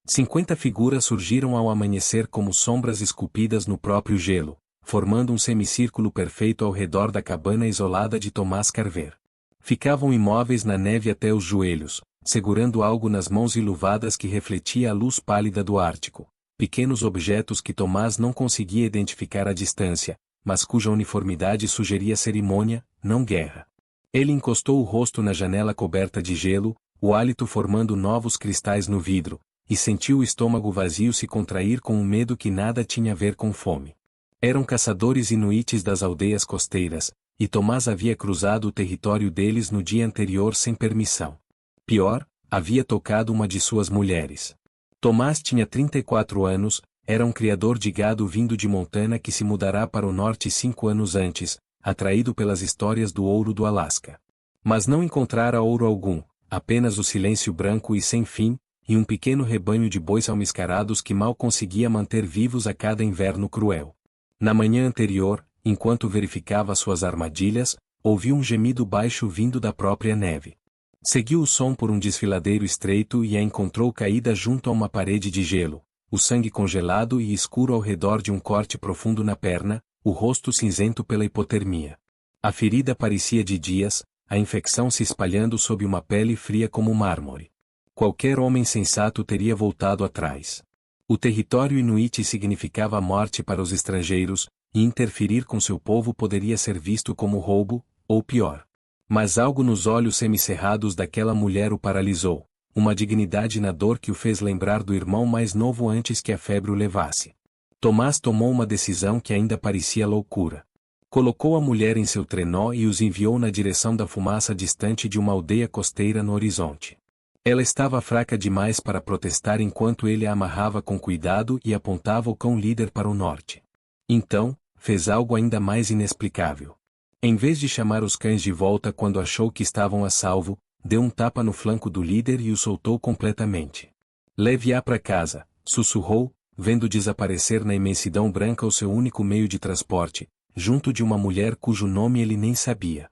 50 figuras surgiram ao amanhecer como sombras esculpidas no próprio gelo, formando um semicírculo perfeito ao redor da cabana isolada de Tomás Carver. Ficavam imóveis na neve até os joelhos, segurando algo nas mãos iluvadas que refletia a luz pálida do Ártico, pequenos objetos que Tomás não conseguia identificar à distância, mas cuja uniformidade sugeria cerimônia, não guerra. Ele encostou o rosto na janela coberta de gelo, o hálito formando novos cristais no vidro, e sentiu o estômago vazio se contrair com um medo que nada tinha a ver com fome. Eram caçadores inuites das aldeias costeiras, e Tomás havia cruzado o território deles no dia anterior sem permissão. Pior, havia tocado uma de suas mulheres. Tomás tinha 34 anos, era um criador de gado vindo de Montana que se mudará para o norte 5 anos antes, atraído pelas histórias do ouro do Alasca. Mas não encontrara ouro algum, apenas o silêncio branco e sem fim, e um pequeno rebanho de bois almiscarados que mal conseguia manter vivos a cada inverno cruel. Na manhã anterior, enquanto verificava suas armadilhas, ouviu um gemido baixo vindo da própria neve. Seguiu o som por um desfiladeiro estreito e a encontrou caída junto a uma parede de gelo, o sangue congelado e escuro ao redor de um corte profundo na perna, o rosto cinzento pela hipotermia. A ferida parecia de dias, a infecção se espalhando sob uma pele fria como mármore. Qualquer homem sensato teria voltado atrás. O território inuit significava a morte para os estrangeiros, e interferir com seu povo poderia ser visto como roubo, ou pior. Mas algo nos olhos semicerrados daquela mulher o paralisou, uma dignidade na dor que o fez lembrar do irmão mais novo antes que a febre o levasse. Tomás tomou uma decisão que ainda parecia loucura. Colocou a mulher em seu trenó e os enviou na direção da fumaça distante de uma aldeia costeira no horizonte. Ela estava fraca demais para protestar enquanto ele a amarrava com cuidado e apontava o cão líder para o norte. Então, fez algo ainda mais inexplicável. Em vez de chamar os cães de volta quando achou que estavam a salvo, deu um tapa no flanco do líder e o soltou completamente. Leve-a para casa, sussurrou, vendo desaparecer na imensidão branca o seu único meio de transporte, junto de uma mulher cujo nome ele nem sabia.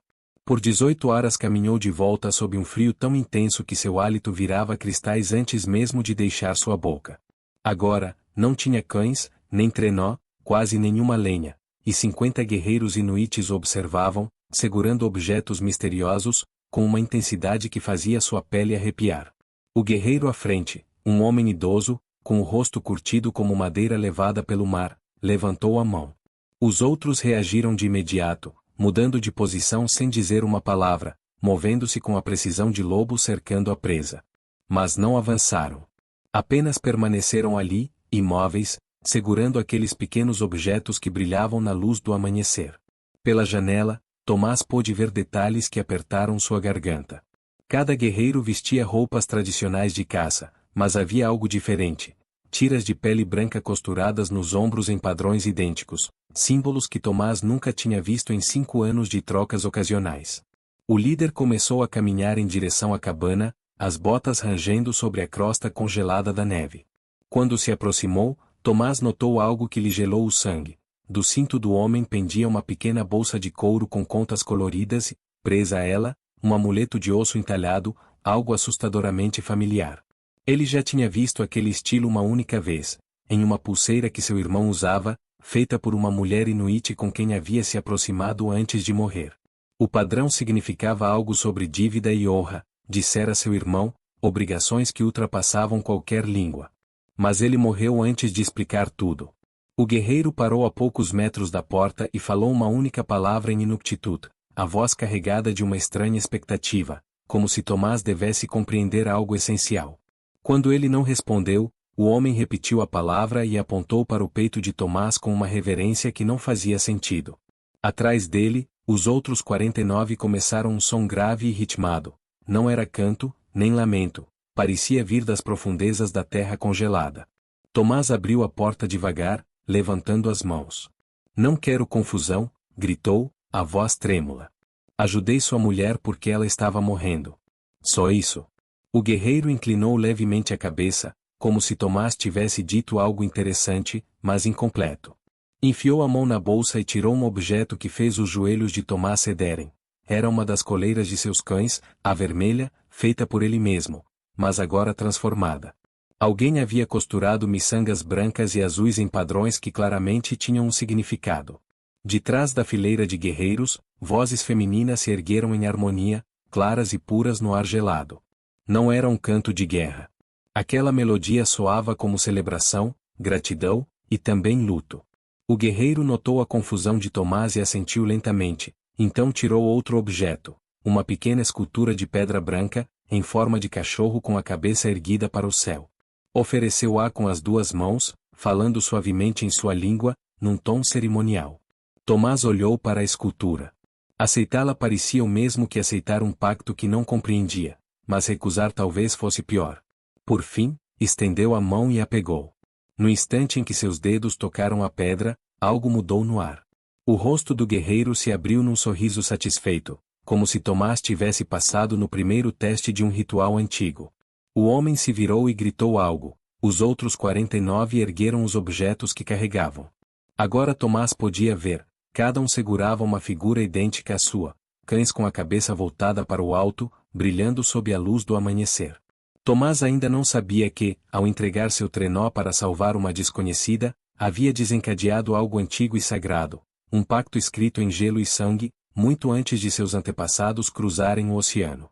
Por 18 horas caminhou de volta sob um frio tão intenso que seu hálito virava cristais antes mesmo de deixar sua boca. Agora, não tinha cães, nem trenó, quase nenhuma lenha, e 50 guerreiros inuites o observavam, segurando objetos misteriosos, com uma intensidade que fazia sua pele arrepiar. O guerreiro à frente, um homem idoso, com o rosto curtido como madeira levada pelo mar, levantou a mão. Os outros reagiram de imediato, mudando de posição sem dizer uma palavra, movendo-se com a precisão de lobo cercando a presa. Mas não avançaram. Apenas permaneceram ali, imóveis, segurando aqueles pequenos objetos que brilhavam na luz do amanhecer. Pela janela, Tomás pôde ver detalhes que apertaram sua garganta. Cada guerreiro vestia roupas tradicionais de caça, mas havia algo diferente. Tiras de pele branca costuradas nos ombros em padrões idênticos, símbolos que Tomás nunca tinha visto em 5 anos de trocas ocasionais. O líder começou a caminhar em direção à cabana, as botas rangendo sobre a crosta congelada da neve. Quando se aproximou, Tomás notou algo que lhe gelou o sangue. Do cinto do homem pendia uma pequena bolsa de couro com contas coloridas e, presa a ela, um amuleto de osso entalhado, algo assustadoramente familiar. Ele já tinha visto aquele estilo uma única vez, em uma pulseira que seu irmão usava, feita por uma mulher inuit com quem havia se aproximado antes de morrer. O padrão significava algo sobre dívida e honra, dissera seu irmão, obrigações que ultrapassavam qualquer língua. Mas ele morreu antes de explicar tudo. O guerreiro parou a poucos metros da porta e falou uma única palavra em Inuktitut, a voz carregada de uma estranha expectativa, como se Tomás devesse compreender algo essencial. Quando ele não respondeu, o homem repetiu a palavra e apontou para o peito de Tomás com uma reverência que não fazia sentido. Atrás dele, os outros 49 começaram um som grave e ritmado. Não era canto, nem lamento, parecia vir das profundezas da terra congelada. Tomás abriu a porta devagar, levantando as mãos. Não quero confusão, gritou, a voz trêmula. Ajudei sua mulher porque ela estava morrendo. Só isso. O guerreiro inclinou levemente a cabeça, como se Tomás tivesse dito algo interessante, mas incompleto. Enfiou a mão na bolsa e tirou um objeto que fez os joelhos de Tomás cederem. Era uma das coleiras de seus cães, a vermelha, feita por ele mesmo, mas agora transformada. Alguém havia costurado miçangas brancas e azuis em padrões que claramente tinham um significado. De trás da fileira de guerreiros, vozes femininas se ergueram em harmonia, claras e puras no ar gelado. Não era um canto de guerra. Aquela melodia soava como celebração, gratidão, e também luto. O guerreiro notou a confusão de Tomás e assentiu lentamente, então tirou outro objeto, uma pequena escultura de pedra branca, em forma de cachorro com a cabeça erguida para o céu. Ofereceu-a com as duas mãos, falando suavemente em sua língua, num tom cerimonial. Tomás olhou para a escultura. Aceitá-la parecia o mesmo que aceitar um pacto que não compreendia, mas recusar talvez fosse pior. Por fim, estendeu a mão e a pegou. No instante em que seus dedos tocaram a pedra, algo mudou no ar. O rosto do guerreiro se abriu num sorriso satisfeito, como se Tomás tivesse passado no primeiro teste de um ritual antigo. O homem se virou e gritou algo. Os outros 49 ergueram os objetos que carregavam. Agora Tomás podia ver. Cada um segurava uma figura idêntica à sua, cães com a cabeça voltada para o alto, brilhando sob a luz do amanhecer. Tomás ainda não sabia que, ao entregar seu trenó para salvar uma desconhecida, havia desencadeado algo antigo e sagrado, um pacto escrito em gelo e sangue, muito antes de seus antepassados cruzarem o oceano.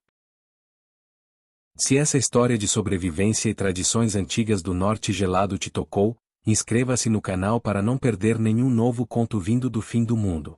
Se essa história de sobrevivência e tradições antigas do norte gelado te tocou, inscreva-se no canal para não perder nenhum novo conto vindo do fim do mundo.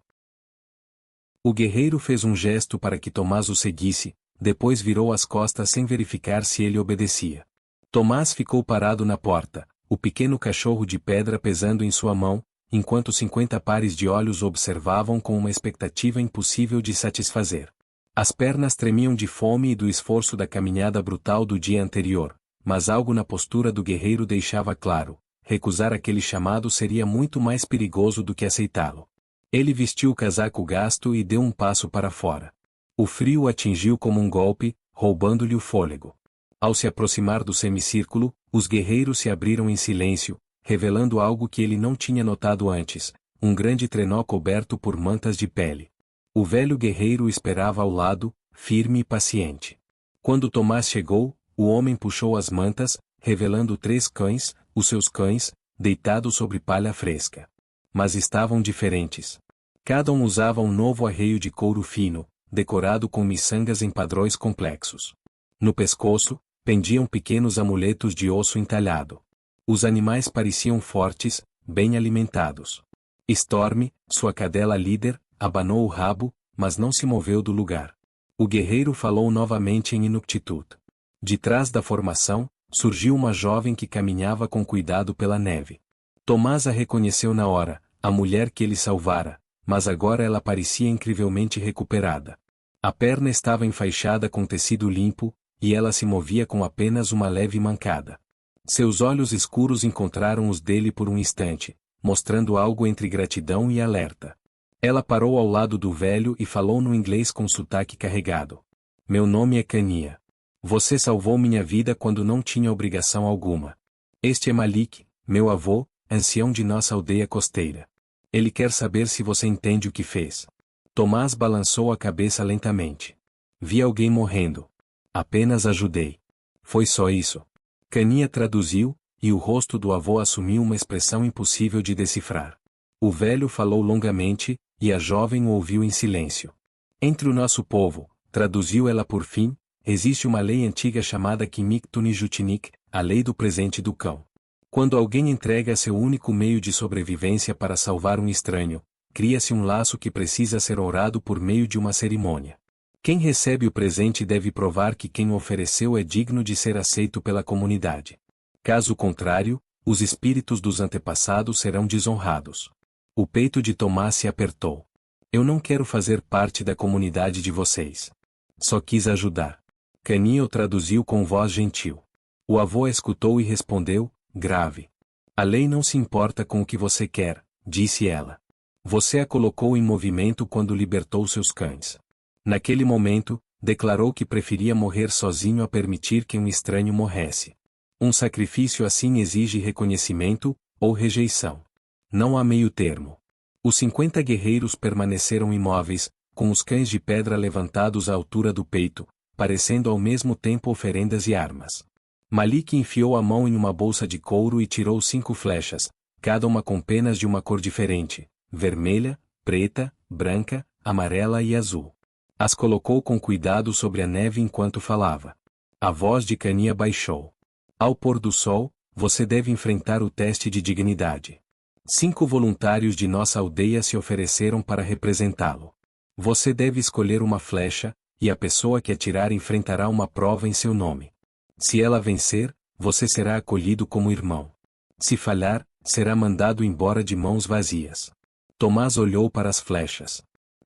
O guerreiro fez um gesto para que Tomás o seguisse, depois virou as costas sem verificar se ele obedecia. Tomás ficou parado na porta, o pequeno cachorro de pedra pesando em sua mão, enquanto 50 pares de olhos o observavam com uma expectativa impossível de satisfazer. As pernas tremiam de fome e do esforço da caminhada brutal do dia anterior, mas algo na postura do guerreiro deixava claro: recusar aquele chamado seria muito mais perigoso do que aceitá-lo. Ele vestiu o casaco gasto e deu um passo para fora. O frio o atingiu como um golpe, roubando-lhe o fôlego. Ao se aproximar do semicírculo, os guerreiros se abriram em silêncio, revelando algo que ele não tinha notado antes: um grande trenó coberto por mantas de pele. O velho guerreiro o esperava ao lado, firme e paciente. Quando Tomás chegou, o homem puxou as mantas, revelando 3 cães, os seus cães, deitados sobre palha fresca. Mas estavam diferentes. Cada um usava um novo arreio de couro fino, decorado com miçangas em padrões complexos. No pescoço, pendiam pequenos amuletos de osso entalhado. Os animais pareciam fortes, bem alimentados. Storm, sua cadela líder, abanou o rabo, mas não se moveu do lugar. O guerreiro falou novamente em Inuktitut. De trás da formação, surgiu uma jovem que caminhava com cuidado pela neve. Tomás a reconheceu na hora, a mulher que ele salvara, mas agora ela parecia incrivelmente recuperada. A perna estava enfaixada com tecido limpo, e ela se movia com apenas uma leve mancada. Seus olhos escuros encontraram os dele por um instante, mostrando algo entre gratidão e alerta. Ela parou ao lado do velho e falou no inglês com sotaque carregado. Meu nome é Cania. Você salvou minha vida quando não tinha obrigação alguma. Este é Malik, meu avô, ancião de nossa aldeia costeira. Ele quer saber se você entende o que fez. Tomás balançou a cabeça lentamente. Vi alguém morrendo. Apenas ajudei. Foi só isso. Cania traduziu, e o rosto do avô assumiu uma expressão impossível de decifrar. O velho falou longamente, e a jovem o ouviu em silêncio. Entre o nosso povo, traduziu ela por fim, existe uma lei antiga chamada Kimiktuni Jutinik, a lei do presente do cão. Quando alguém entrega seu único meio de sobrevivência para salvar um estranho, cria-se um laço que precisa ser honrado por meio de uma cerimônia. Quem recebe o presente deve provar que quem o ofereceu é digno de ser aceito pela comunidade. Caso contrário, os espíritos dos antepassados serão desonrados. O peito de Tomás se apertou. Eu não quero fazer parte da comunidade de vocês. Só quis ajudar. Cania o traduziu com voz gentil. O avô a escutou e respondeu, grave. A lei não se importa com o que você quer, disse ela. Você a colocou em movimento quando libertou seus cães. Naquele momento, declarou que preferia morrer sozinho a permitir que um estranho morresse. Um sacrifício assim exige reconhecimento, ou rejeição. Não há meio termo. Os 50 guerreiros permaneceram imóveis, com os cães de pedra levantados à altura do peito, parecendo ao mesmo tempo oferendas e armas. Malik enfiou a mão em uma bolsa de couro e tirou 5 flechas, cada uma com penas de uma cor diferente, vermelha, preta, branca, amarela e azul. As colocou com cuidado sobre a neve enquanto falava. A voz de Khania baixou. Ao pôr do sol, você deve enfrentar o teste de dignidade. 5 voluntários de nossa aldeia se ofereceram para representá-lo. Você deve escolher uma flecha, e a pessoa que atirar enfrentará uma prova em seu nome. Se ela vencer, você será acolhido como irmão. Se falhar, será mandado embora de mãos vazias. Tomás olhou para as flechas.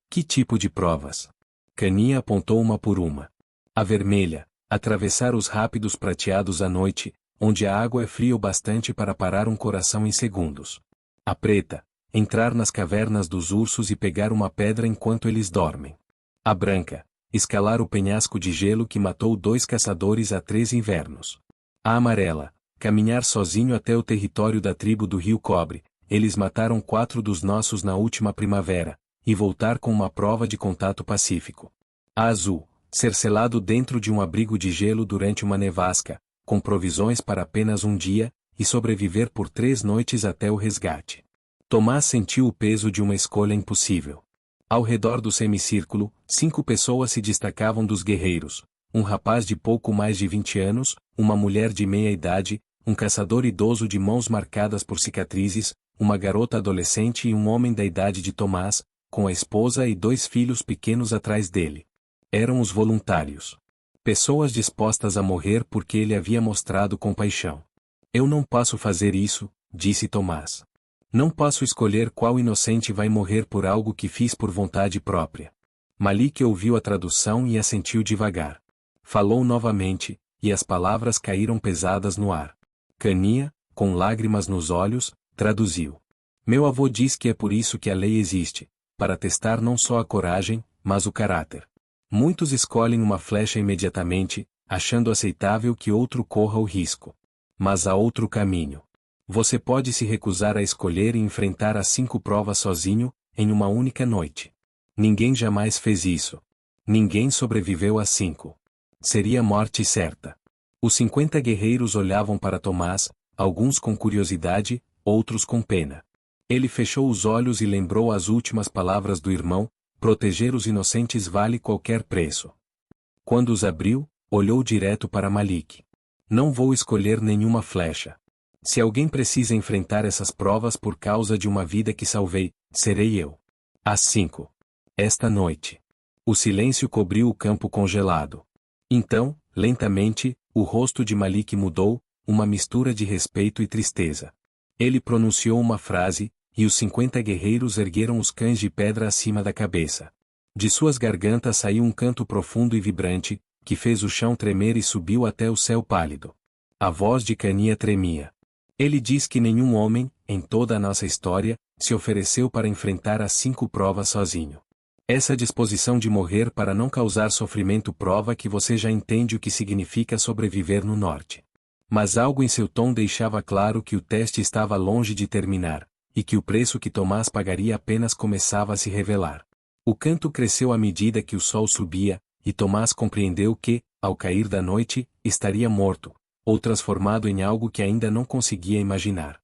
Que tipo de provas? Khania apontou uma por uma. A vermelha, atravessar os rápidos prateados à noite, onde a água é fria o bastante para parar um coração em segundos. A preta, entrar nas cavernas dos ursos e pegar uma pedra enquanto eles dormem. A branca, escalar o penhasco de gelo que matou 2 caçadores há 3 invernos. A amarela, caminhar sozinho até o território da tribo do Rio Cobre, eles mataram 4 dos nossos na última primavera, e voltar com uma prova de contato pacífico. A azul, ser selado dentro de um abrigo de gelo durante uma nevasca, com provisões para apenas um dia, e sobreviver por 3 noites até o resgate. Tomás sentiu o peso de uma escolha impossível. Ao redor do semicírculo, 5 pessoas se destacavam dos guerreiros: um rapaz de pouco mais de 20 anos, uma mulher de meia idade, um caçador idoso de mãos marcadas por cicatrizes, uma garota adolescente e um homem da idade de Tomás, com a esposa e 2 filhos pequenos atrás dele. Eram os voluntários. Pessoas dispostas a morrer porque ele havia mostrado compaixão. Eu não posso fazer isso, disse Tomás. Não posso escolher qual inocente vai morrer por algo que fiz por vontade própria. Malik ouviu a tradução e assentiu devagar. Falou novamente, e as palavras caíram pesadas no ar. Khania, com lágrimas nos olhos, traduziu. Meu avô diz que é por isso que a lei existe, para testar não só a coragem, mas o caráter. Muitos escolhem uma flecha imediatamente, achando aceitável que outro corra o risco. Mas há outro caminho. Você pode se recusar a escolher e enfrentar as 5 provas sozinho, em uma única noite. Ninguém jamais fez isso. Ninguém sobreviveu às 5. Seria morte certa. Os 50 guerreiros olhavam para Tomás, alguns com curiosidade, outros com pena. Ele fechou os olhos e lembrou as últimas palavras do irmão: proteger os inocentes vale qualquer preço. Quando os abriu, olhou direto para Malik. Não vou escolher nenhuma flecha. Se alguém precisa enfrentar essas provas por causa de uma vida que salvei, serei eu. Às 5. Esta noite. O silêncio cobriu o campo congelado. Então, lentamente, o rosto de Malik mudou, uma mistura de respeito e tristeza. Ele pronunciou uma frase, e os 50 guerreiros ergueram os cães de pedra acima da cabeça. De suas gargantas saiu um canto profundo e vibrante, que fez o chão tremer e subiu até o céu pálido. A voz de Khania tremia. Ele diz que nenhum homem, em toda a nossa história, se ofereceu para enfrentar as 5 provas sozinho. Essa disposição de morrer para não causar sofrimento prova que você já entende o que significa sobreviver no norte. Mas algo em seu tom deixava claro que o teste estava longe de terminar, e que o preço que Tomás pagaria apenas começava a se revelar. O canto cresceu à medida que o sol subia, e Tomás compreendeu que, ao cair da noite, estaria morto, ou transformado em algo que ainda não conseguia imaginar.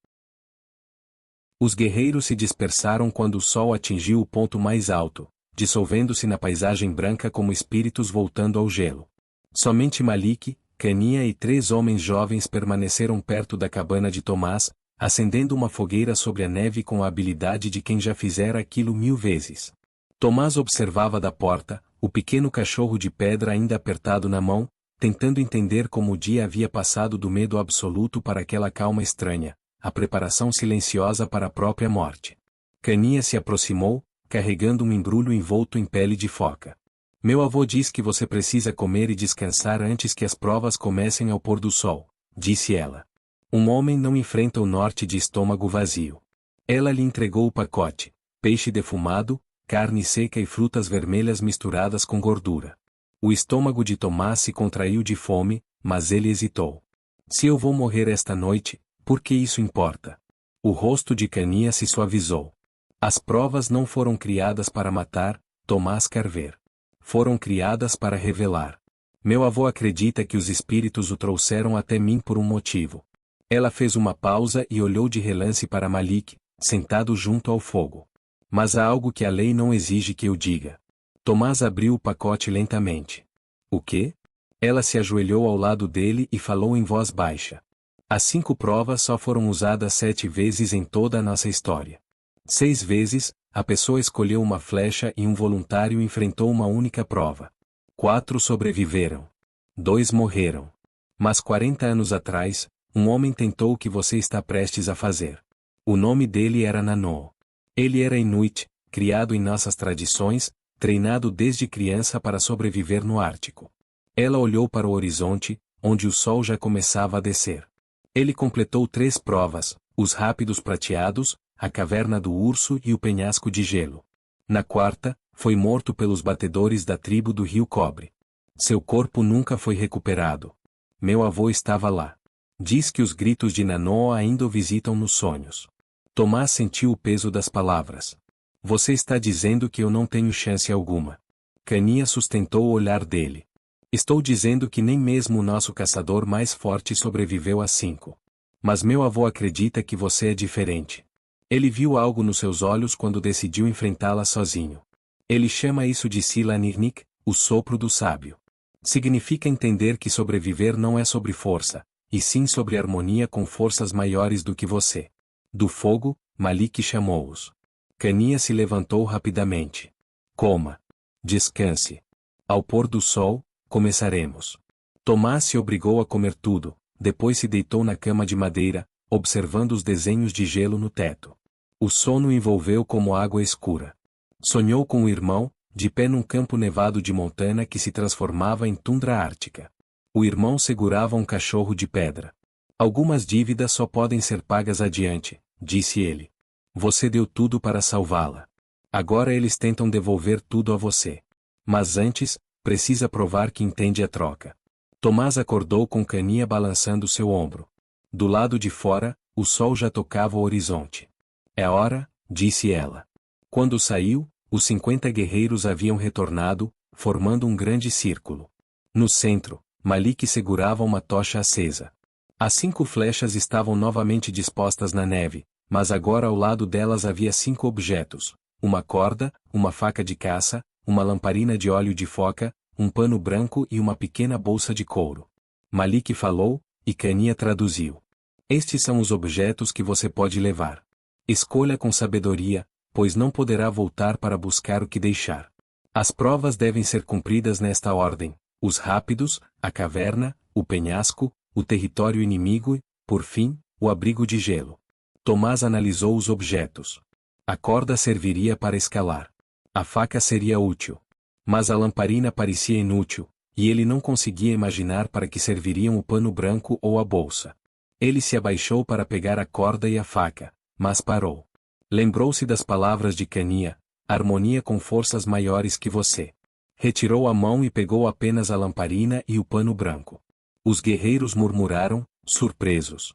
Os guerreiros se dispersaram quando o sol atingiu o ponto mais alto, dissolvendo-se na paisagem branca como espíritos voltando ao gelo. Somente Malik, Khania e 3 homens jovens permaneceram perto da cabana de Tomás, acendendo uma fogueira sobre a neve com a habilidade de quem já fizera aquilo 1000 vezes. Tomás observava da porta, o pequeno cachorro de pedra ainda apertado na mão, tentando entender como o dia havia passado do medo absoluto para aquela calma estranha, a preparação silenciosa para a própria morte. Khania se aproximou, carregando um embrulho envolto em pele de foca. Meu avô diz que você precisa comer e descansar antes que as provas comecem ao pôr do sol, disse ela. Um homem não enfrenta o norte de estômago vazio. Ela lhe entregou o pacote: peixe defumado, carne seca e frutas vermelhas misturadas com gordura. O estômago de Tomás se contraiu de fome, mas ele hesitou. Se eu vou morrer esta noite, por que isso importa? O rosto de Khania se suavizou. As provas não foram criadas para matar, Tomás quer ver. Foram criadas para revelar. Meu avô acredita que os espíritos o trouxeram até mim por um motivo. Ela fez uma pausa e olhou de relance para Malik, sentado junto ao fogo. Mas há algo que a lei não exige que eu diga. Tomás abriu o pacote lentamente. O quê? Ela se ajoelhou ao lado dele e falou em voz baixa. As 5 provas só foram usadas 7 vezes em toda a nossa história. 6 vezes, a pessoa escolheu uma flecha e um voluntário enfrentou uma única prova. 4 sobreviveram. 2 morreram. Mas 40 anos atrás, um homem tentou o que você está prestes a fazer. O nome dele era Nanô. Ele era Inuit, criado em nossas tradições, treinado desde criança para sobreviver no Ártico. Ela olhou para o horizonte, onde o sol já começava a descer. Ele completou 3 provas, os rápidos prateados, a caverna do urso e o penhasco de gelo. Na 4ª, foi morto pelos batedores da tribo do Rio Cobre. Seu corpo nunca foi recuperado. Meu avô estava lá. Diz que os gritos de Nanô ainda o visitam nos sonhos. Tomás sentiu o peso das palavras. Você está dizendo que eu não tenho chance alguma. Cania sustentou o olhar dele. Estou dizendo que nem mesmo o nosso caçador mais forte sobreviveu a 5. Mas meu avô acredita que você é diferente. Ele viu algo nos seus olhos quando decidiu enfrentá-la sozinho. Ele chama isso de Sila Nirnik, o sopro do sábio. Significa entender que sobreviver não é sobre força, e sim sobre harmonia com forças maiores do que você. Do fogo, Malik chamou-os. Cania se levantou rapidamente. Coma. Descanse. Ao pôr do sol, começaremos. Tomás se obrigou a comer tudo, depois se deitou na cama de madeira, observando os desenhos de gelo no teto. O sono envolveu como água escura. Sonhou com o irmão, de pé num campo nevado de Montana que se transformava em tundra ártica. O irmão segurava um cachorro de pedra. Algumas dívidas só podem ser pagas adiante, disse ele. Você deu tudo para salvá-la. Agora eles tentam devolver tudo a você. Mas antes, precisa provar que entende a troca. Tomás acordou com Cania balançando seu ombro. Do lado de fora, o sol já tocava o horizonte. É hora, disse ela. Quando saiu, os 50 guerreiros haviam retornado, formando um grande círculo. No centro, Malik segurava uma tocha acesa. As 5 flechas estavam novamente dispostas na neve, mas agora ao lado delas havia 5 objetos: uma corda, uma faca de caça, uma lamparina de óleo de foca, um pano branco e uma pequena bolsa de couro. Malik falou, e Cania traduziu. Estes são os objetos que você pode levar. Escolha com sabedoria, pois não poderá voltar para buscar o que deixar. As provas devem ser cumpridas nesta ordem: os rápidos, a caverna, o penhasco, o território inimigo e, por fim, o abrigo de gelo. Tomás analisou os objetos. A corda serviria para escalar. A faca seria útil. Mas a lamparina parecia inútil, e ele não conseguia imaginar para que serviriam o pano branco ou a bolsa. Ele se abaixou para pegar a corda e a faca, mas parou. Lembrou-se das palavras de Cania: harmonia com forças maiores que você. Retirou a mão e pegou apenas a lamparina e o pano branco. Os guerreiros murmuraram, surpresos.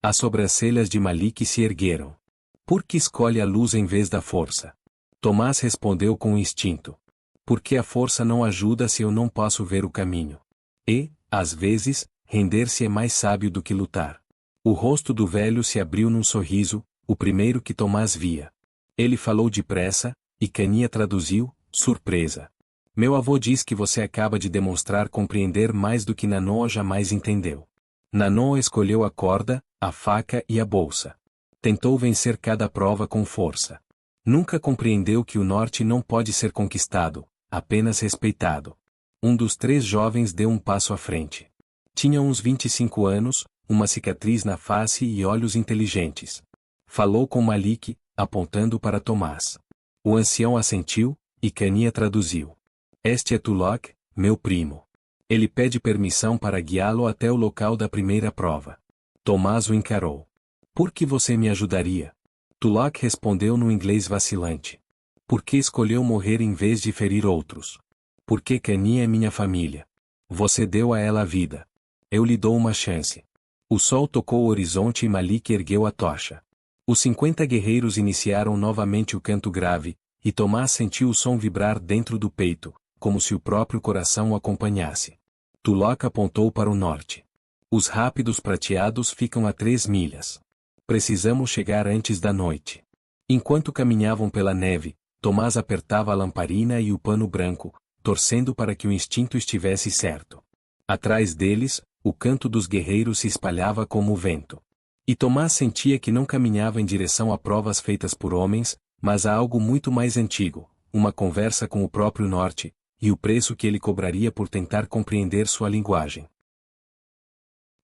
As sobrancelhas de Malik se ergueram. Por que escolhe a luz em vez da força? Tomás respondeu com instinto. Porque a força não ajuda se eu não posso ver o caminho. E, às vezes, render-se é mais sábio do que lutar. O rosto do velho se abriu num sorriso, o primeiro que Tomás via. Ele falou depressa, e Cania traduziu, surpresa. Meu avô diz que você acaba de demonstrar compreender mais do que Nanô jamais entendeu. Nanô escolheu a corda, a faca e a bolsa. Tentou vencer cada prova com força. Nunca compreendeu que o norte não pode ser conquistado, apenas respeitado. Um dos 3 jovens deu um passo à frente. Tinha uns 25 anos, uma cicatriz na face e olhos inteligentes. Falou com Malik, apontando para Tomás. O ancião assentiu, e Cania traduziu. Este é Tulok, meu primo. Ele pede permissão para guiá-lo até o local da primeira prova. Tomás o encarou. Por que você me ajudaria? Tulok respondeu no inglês vacilante. Por que escolheu morrer em vez de ferir outros? Porque Cania é minha família. Você deu a ela a vida. Eu lhe dou uma chance. O sol tocou o horizonte e Malik ergueu a tocha. Os 50 guerreiros iniciaram novamente o canto grave, e Tomás sentiu o som vibrar dentro do peito, como se o próprio coração o acompanhasse. Tulok apontou para o norte. Os rápidos prateados ficam a 3 milhas. Precisamos chegar antes da noite. Enquanto caminhavam pela neve, Tomás apertava a lamparina e o pano branco, torcendo para que o instinto estivesse certo. Atrás deles, o canto dos guerreiros se espalhava como o vento. E Tomás sentia que não caminhava em direção a provas feitas por homens, mas a algo muito mais antigo, uma conversa com o próprio norte, e o preço que ele cobraria por tentar compreender sua linguagem.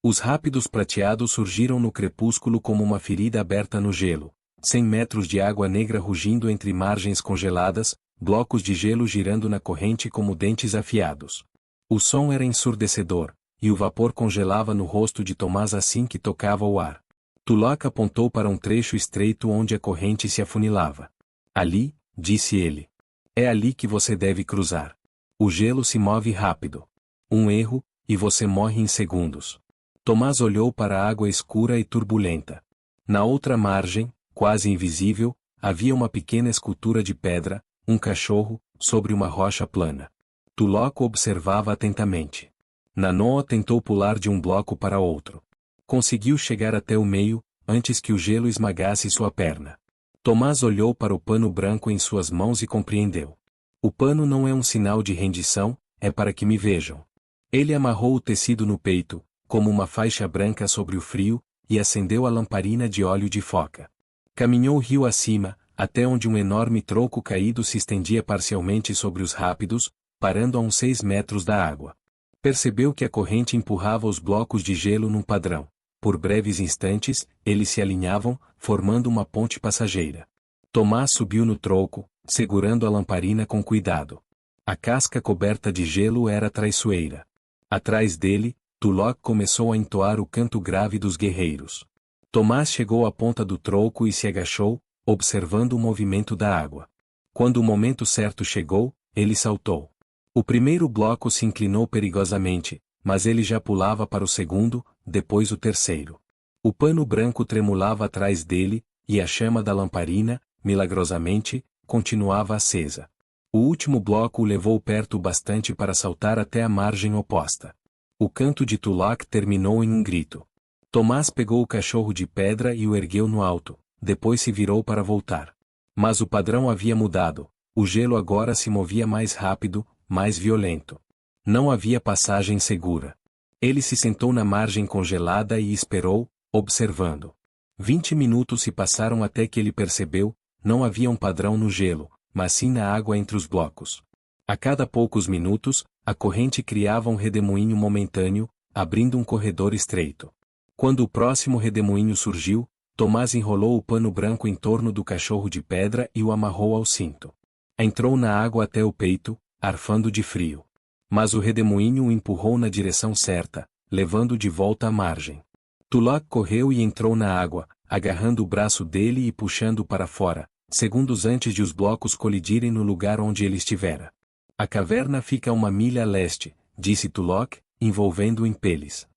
Os rápidos prateados surgiram no crepúsculo como uma ferida aberta no gelo, 100 metros de água negra rugindo entre margens congeladas, blocos de gelo girando na corrente como dentes afiados. O som era ensurdecedor, e o vapor congelava no rosto de Tomás assim que tocava o ar. Tulok apontou para um trecho estreito onde a corrente se afunilava. Ali, disse ele. É ali que você deve cruzar. O gelo se move rápido. Um erro, e você morre em segundos. Tomás olhou para a água escura e turbulenta. Na outra margem, quase invisível, havia uma pequena escultura de pedra, um cachorro, sobre uma rocha plana. Tulok observava atentamente. Nanoa tentou pular de um bloco para outro. Conseguiu chegar até o meio, antes que o gelo esmagasse sua perna. Tomás olhou para o pano branco em suas mãos e compreendeu. O pano não é um sinal de rendição, é para que me vejam. Ele amarrou o tecido no peito, como uma faixa branca sobre o frio, e acendeu a lamparina de óleo de foca. Caminhou rio acima, até onde um enorme tronco caído se estendia parcialmente sobre os rápidos, parando a uns 6 metros da água. Percebeu que a corrente empurrava os blocos de gelo num padrão. Por breves instantes, eles se alinhavam, formando uma ponte passageira. Tomás subiu no tronco, segurando a lamparina com cuidado. A casca coberta de gelo era traiçoeira. Atrás dele, Tulok começou a entoar o canto grave dos guerreiros. Tomás chegou à ponta do tronco e se agachou, observando o movimento da água. Quando o momento certo chegou, ele saltou. O primeiro bloco se inclinou perigosamente, mas ele já pulava para o segundo, depois o terceiro. O pano branco tremulava atrás dele, e a chama da lamparina, milagrosamente, continuava acesa. O último bloco o levou perto bastante para saltar até a margem oposta. O canto de Tulok terminou em um grito. Tomás pegou o cachorro de pedra e o ergueu no alto, depois se virou para voltar. Mas o padrão havia mudado, o gelo agora se movia mais rápido, mais violento. Não havia passagem segura. Ele se sentou na margem congelada e esperou, observando. 20 minutos se passaram até que ele percebeu, não havia um padrão no gelo, mas sim na água entre os blocos. A cada poucos minutos, a corrente criava um redemoinho momentâneo, abrindo um corredor estreito. Quando o próximo redemoinho surgiu, Tomás enrolou o pano branco em torno do cachorro de pedra e o amarrou ao cinto. Entrou na água até o peito, arfando de frio. Mas o redemoinho o empurrou na direção certa, levando de volta à margem. Tulok correu e entrou na água, agarrando o braço dele e puxando para fora, segundos antes de os blocos colidirem no lugar onde ele estivera. A caverna fica a 1 milha a leste, disse Tulok, envolvendo-o em peles.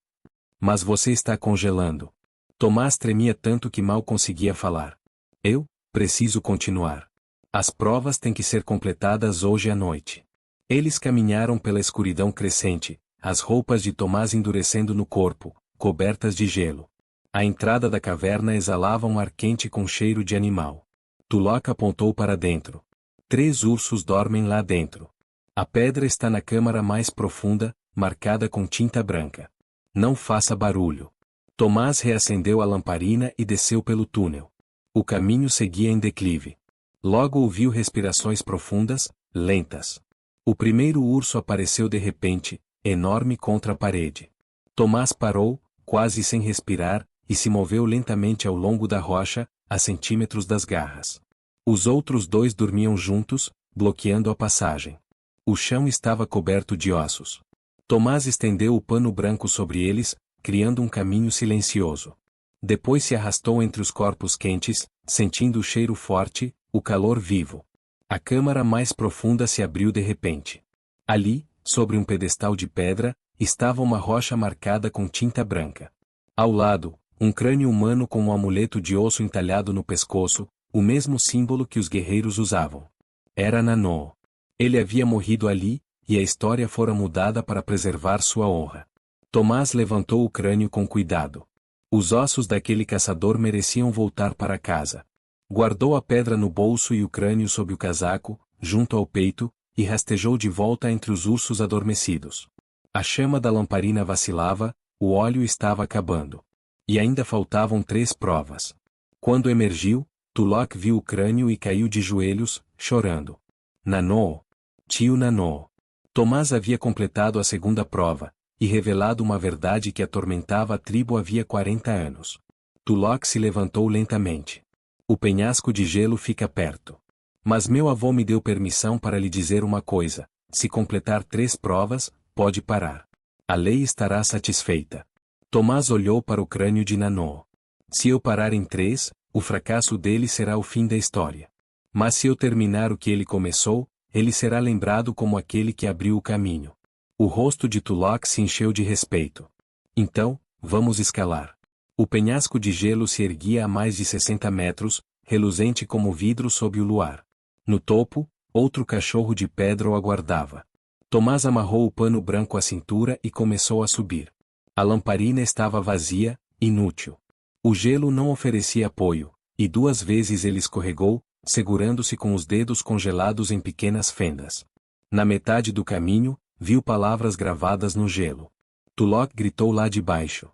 Mas você está congelando. Tomás tremia tanto que mal conseguia falar. Eu preciso continuar. As provas têm que ser completadas hoje à noite. Eles caminharam pela escuridão crescente, as roupas de Tomás endurecendo no corpo, cobertas de gelo. A entrada da caverna exalava um ar quente com cheiro de animal. Tulok apontou para dentro. 3 ursos dormem lá dentro. A pedra está na câmara mais profunda, marcada com tinta branca. Não faça barulho. Tomás reacendeu a lamparina e desceu pelo túnel. O caminho seguia em declive. Logo ouviu respirações profundas, lentas. O primeiro urso apareceu de repente, enorme contra a parede. Tomás parou, quase sem respirar, e se moveu lentamente ao longo da rocha, a centímetros das garras. Os outros 2 dormiam juntos, bloqueando a passagem. O chão estava coberto de ossos. Tomás estendeu o pano branco sobre eles, criando um caminho silencioso. Depois se arrastou entre os corpos quentes, sentindo o cheiro forte, o calor vivo. A câmara mais profunda se abriu de repente. Ali, sobre um pedestal de pedra, estava uma rocha marcada com tinta branca. Ao lado, um crânio humano com um amuleto de osso entalhado no pescoço, o mesmo símbolo que os guerreiros usavam. Era Nanoo. Ele havia morrido ali, e a história fora mudada para preservar sua honra. Tomás levantou o crânio com cuidado. Os ossos daquele caçador mereciam voltar para casa. Guardou a pedra no bolso e o crânio sob o casaco, junto ao peito, e rastejou de volta entre os ursos adormecidos. A chama da lamparina vacilava, o óleo estava acabando. E ainda faltavam 3 provas. Quando emergiu, Tulloch viu o crânio e caiu de joelhos, chorando. Nanoo! Tio Nanoo! Tomás havia completado a segunda prova, e revelado uma verdade que atormentava a tribo havia 40 anos. Tulloch se levantou lentamente. O penhasco de gelo fica perto. Mas meu avô me deu permissão para lhe dizer uma coisa: se completar 3 provas, pode parar. A lei estará satisfeita. Tomás olhou para o crânio de Nanoo. Se eu parar em 3, o fracasso dele será o fim da história. Mas se eu terminar o que ele começou, ele será lembrado como aquele que abriu o caminho. O rosto de Tulloch se encheu de respeito. Então, vamos escalar. O penhasco de gelo se erguia a mais de 60 metros, reluzente como vidro sob o luar. No topo, outro cachorro de pedra o aguardava. Tomás amarrou o pano branco à cintura e começou a subir. A lamparina estava vazia, inútil. O gelo não oferecia apoio, e 2 vezes ele escorregou, segurando-se com os dedos congelados em pequenas fendas. Na metade do caminho, viu palavras gravadas no gelo. Tulloch gritou lá de baixo.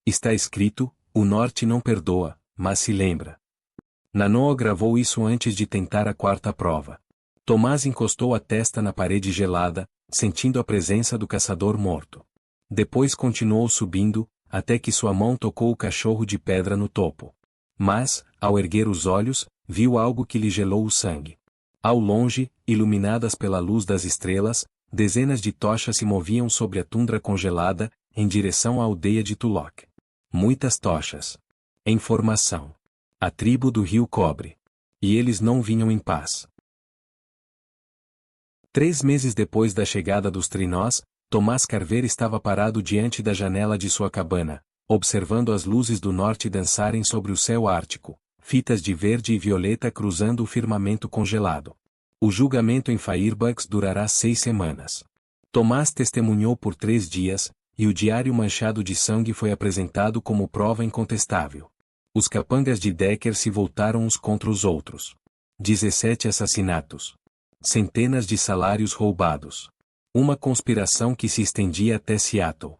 Está escrito: o norte não perdoa, mas se lembra. Nanoo gravou isso antes de tentar a 4ª prova. Tomás encostou a testa na parede gelada, sentindo a presença do caçador morto. Depois continuou subindo, até que sua mão tocou o cachorro de pedra no topo. Mas, ao erguer os olhos, viu algo que lhe gelou o sangue. Ao longe, iluminadas pela luz das estrelas, dezenas de tochas se moviam sobre a tundra congelada, em direção à aldeia de Tulloch. Muitas tochas. Em formação. A tribo do Rio Cobre. E eles não vinham em paz. 3 meses depois da chegada dos Trinós, Tomás Carver estava parado diante da janela de sua cabana, observando as luzes do norte dançarem sobre o céu ártico, fitas de verde e violeta cruzando o firmamento congelado. O julgamento em Fairbanks durará 6 semanas. Tomás testemunhou por 3 dias, e o diário manchado de sangue foi apresentado como prova incontestável. Os capangas de Decker se voltaram uns contra os outros. 17 assassinatos. Centenas de salários roubados. Uma conspiração que se estendia até Seattle.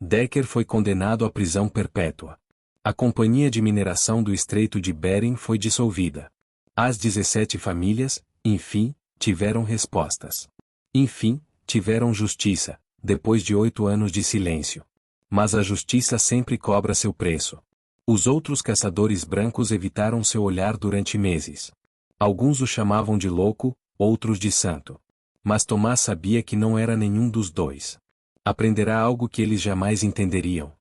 Decker foi condenado à prisão perpétua. A Companhia de Mineração do Estreito de Bering foi dissolvida. As 17 famílias, enfim, tiveram respostas. Enfim, tiveram justiça, depois de 8 anos de silêncio. Mas a justiça sempre cobra seu preço. Os outros caçadores brancos evitaram seu olhar durante meses. Alguns o chamavam de louco, outros de santo. Mas Tomás sabia que não era nenhum dos dois. Aprenderá algo que eles jamais entenderiam.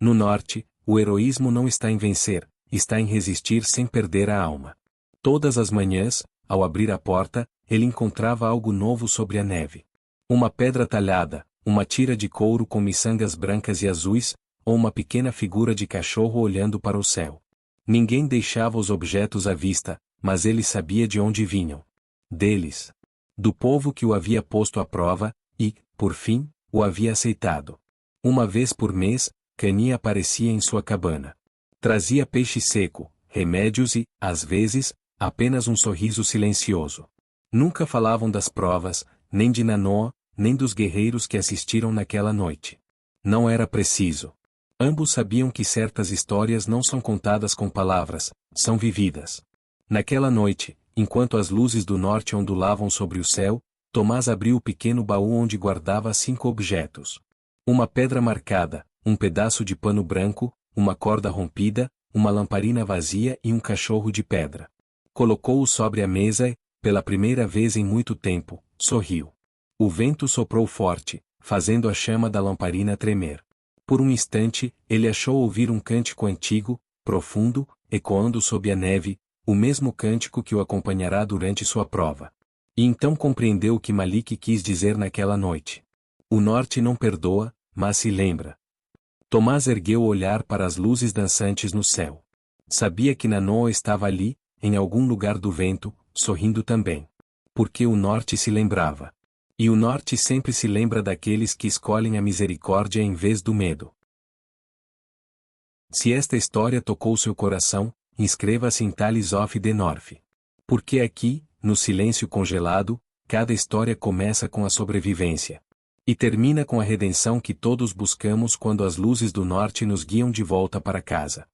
No norte, o heroísmo não está em vencer, está em resistir sem perder a alma. Todas as manhãs, ao abrir a porta, ele encontrava algo novo sobre a neve. Uma pedra talhada, uma tira de couro com miçangas brancas e azuis, ou uma pequena figura de cachorro olhando para o céu. Ninguém deixava os objetos à vista, mas ele sabia de onde vinham. Deles. Do povo que o havia posto à prova, e, por fim, o havia aceitado. Uma vez por mês, Cani aparecia em sua cabana. Trazia peixe seco, remédios e, às vezes, apenas um sorriso silencioso. Nunca falavam das provas, nem de Nanoo, nem dos guerreiros que assistiram naquela noite. Não era preciso. Ambos sabiam que certas histórias não são contadas com palavras, são vividas. Naquela noite, enquanto as luzes do norte ondulavam sobre o céu, Tomás abriu o pequeno baú onde guardava 5 objetos. Uma pedra marcada, um pedaço de pano branco, uma corda rompida, uma lamparina vazia e um cachorro de pedra. Colocou-o sobre a mesa e, pela primeira vez em muito tempo, sorriu. O vento soprou forte, fazendo a chama da lamparina tremer. Por um instante, ele achou ouvir um cântico antigo, profundo, ecoando sob a neve, o mesmo cântico que o acompanhará durante sua prova. E então compreendeu o que Malik quis dizer naquela noite. O norte não perdoa, mas se lembra. Tomás ergueu o olhar para as luzes dançantes no céu. Sabia que Nanoo estava ali, em algum lugar do vento, sorrindo também. Porque o norte se lembrava. E o norte sempre se lembra daqueles que escolhem a misericórdia em vez do medo. Se esta história tocou seu coração, inscreva-se em Tales of the North. Porque aqui, no silêncio congelado, cada história começa com a sobrevivência. E termina com a redenção que todos buscamos quando as luzes do norte nos guiam de volta para casa.